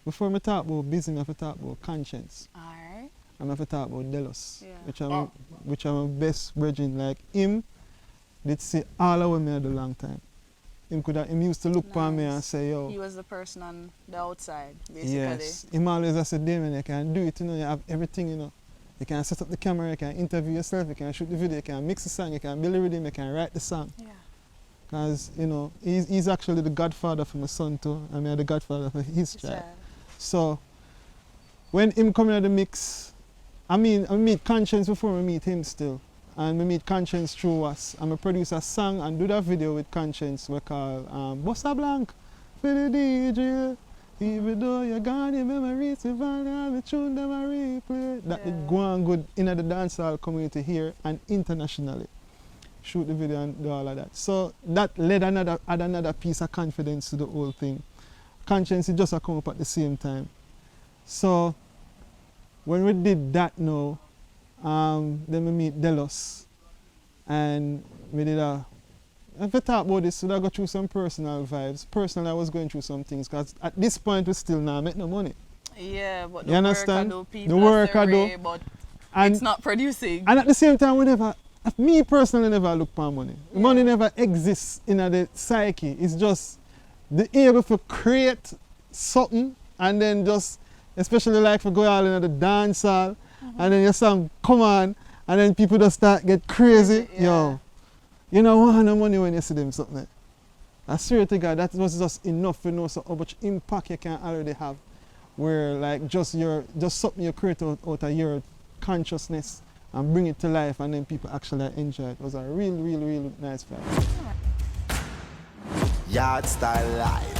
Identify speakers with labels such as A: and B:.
A: before I talk about business, I have to talk about Konshens.
B: Alright.
A: I have to talk about Delus,
B: Yeah.
A: which are my best brethren. Like him, did see all of what me had a long time. Him used to look upon me and say, yo.
B: He was the person on the outside, basically.
A: Yes. Him always I said, Dameon, you can do it, you know, you have everything, you know. You can set up the camera, you can interview yourself, you can shoot the video, you can mix the song, you can build the rhythm, you can write the song.
B: Yeah.
A: Because, you know, he's actually the godfather for my son too, and I'm the godfather for his child. So, when him come in the mix, I meet Konshens before I meet him still. And I meet Konshens through us. I'm a produce a song and do that video with Konshens we call Bossa Blanc for the DJ. Even though you're gone, your memories will value all the tune them I replay. That it go on good in the dancehall community here and internationally. Shoot the video and do all of that. So that led add another piece of confidence to the whole thing. Konshens just come up at the same time. So when we did that now, then we meet Delus. And we did if I talk about this, we go through some personal vibes. Personally, I was going through some things because at this point we still not make no money.
B: Yeah, but
A: you understand?
B: the work I do, but
A: and
B: it's not producing.
A: And at the same time, me personally never look for money. Yeah. Money never exists in the psyche. It's just the able to create something and then just, especially like for go out in the dance hall and then your song come on and then people just start get crazy.
B: Yeah.
A: Yo, you know want no money when you see them something. I swear to God, that was just enough to know so how much impact you can already have. Where like just something you create out of your consciousness and bring it to life and then people actually enjoy it. It was a real nice vibe.
C: Yardstyle live.